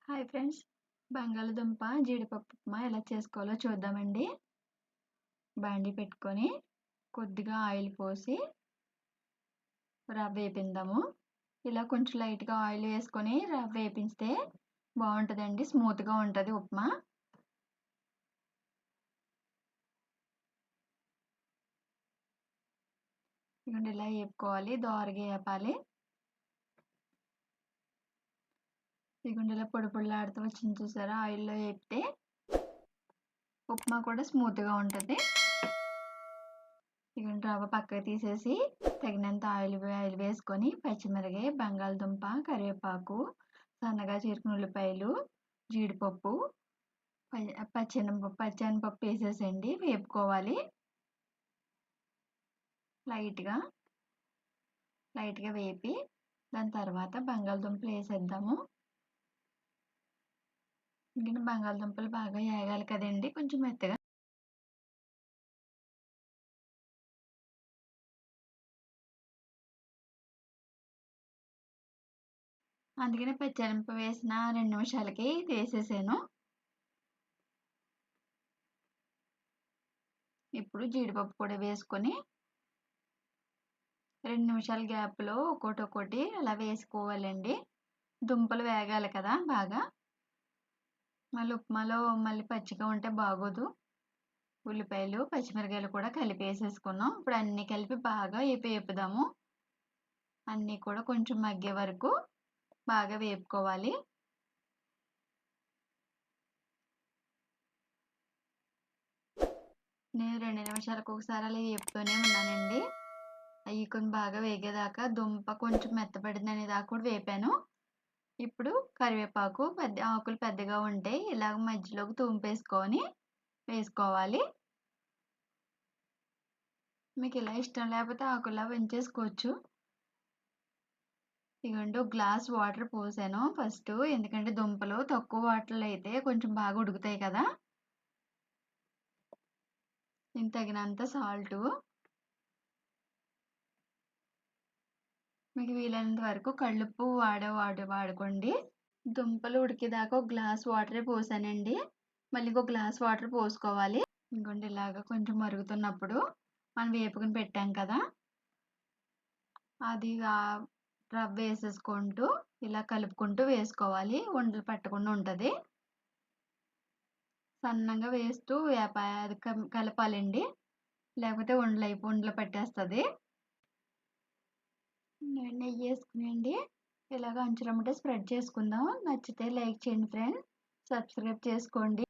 Hi friends, బంగాళదుంప జీడిపప్పు ఉప్మా ఎలా చేసుకోవాలో చూద్దామండి. బాండీ పెట్టుకొని కొద్దిగా ఆయిల్ పోసి రవ్వ వేపిందాము. ఇలా కొంచెం లైట్గా ఆయిల్ వేసుకొని రవ్వ వేపిస్తే బాగుంటుందండి, స్మూత్గా ఉంటుంది ఉప్మా. ఇదిగోండి ఇలా వేపుకోవాలి, దోరగా వేపాలి. ఇదిగోండి ఇలా పొడి పొడిలాడుతూ వచ్చింది చూసారా, ఆయిల్లో వేపితే ఉప్మా కూడా స్మూత్గా ఉంటుంది. ఇదిగోండి రవ్వ పక్కకు తీసేసి తగినంత ఆయిల్ వేసుకొని పచ్చిమిరపకాయ, బంగాళదుంప, కరివేపాకు, సన్నగా చీరుకున్న ఉల్లిపాయలు, జీడిపప్పు, పచ్చెనపప్పు వేసేసండి వేపుకోవాలి. లైట్గా వేపి దాని తర్వాత బంగాళదుంపలు వేసేద్దాము. ఎందుకంటే బంగాళదుంపలు బాగా వేగాలి కదండి, కొంచెం మెత్తగా. అందుకని పచ్చెనపప్పు వేసిన 2 నిమిషాలకి వేసేసాను. ఇప్పుడు జీడిపప్పు కూడా వేసుకొని 2 నిమిషాల గ్యాప్లో ఒక్కొక్కటి అలా వేసుకోవాలండి. దుంపలు వేగాలి కదా బాగా. మళ్ళీ ఉప్మాలో పచ్చిగా ఉంటే బాగోదు. ఉల్లిపాయలు, పచ్చిమిరకాయలు కూడా కలిపి వేసేసుకున్నాం. ఇప్పుడు అన్నీ కలిపి బాగా వేపుదాము. అన్నీ కూడా కొంచెం మగ్గే వరకు బాగా వేపుకోవాలి. నేను 2 నిమిషాలకు ఒకసారి అలా వేపుతూనే ఉన్నానండి. అవి కొంచెం బాగా వేగేదాకా, దుంప కొంచెం మెత్తపడింది దాకా కూడా వేపాను. ఇప్పుడు కరివేపాకు, ఆకులు పెద్దగా ఉంటే ఇలాగ మధ్యలోకి తుంపేసుకొని వేసుకోవాలి. మీకు ఇలా ఇష్టం లేకపోతే ఆకులా ఉంచేసుకోవచ్చు. ఇదిగోండి ఒక గ్లాస్ వాటర్ పోసాను ఫస్ట్, ఎందుకంటే దుంపలు తక్కువ వాటర్లో అయితే కొంచెం బాగా ఉడుకుతాయి కదా. దీనికి తగినంత సాల్టు, మీకు వీలైనంత వరకు కళ్ళుప్పు వాడుకోండి. దుంపలు ఉడికేదాకా ఒక గ్లాస్ వాటరే పోసానండి. మళ్ళీ ఇంకో గ్లాస్ వాటర్ పోసుకోవాలి. ఇంకోండి ఇలాగ కొంచెం మరుగుతున్నప్పుడు మనం వేపుకుని పెట్టాం కదా, అది రవ్వ వేసేసుకుంటూ ఇలా కలుపుకుంటూ వేసుకోవాలి. ఉండలు పట్టకుండా ఉంటుంది. సన్నంగా వేస్తూ అది కలపాలండి, లేకపోతే ఉండలు పట్టేస్తుంది. నెయ్యి వేసుకునండి ఇలాగ అంచులమ్మటే స్ప్రెడ్ చేసుకుందాం. నచ్చితే లైక్ చేయండి ఫ్రెండ్స్, సబ్స్క్రైబ్ చేసుకోండి.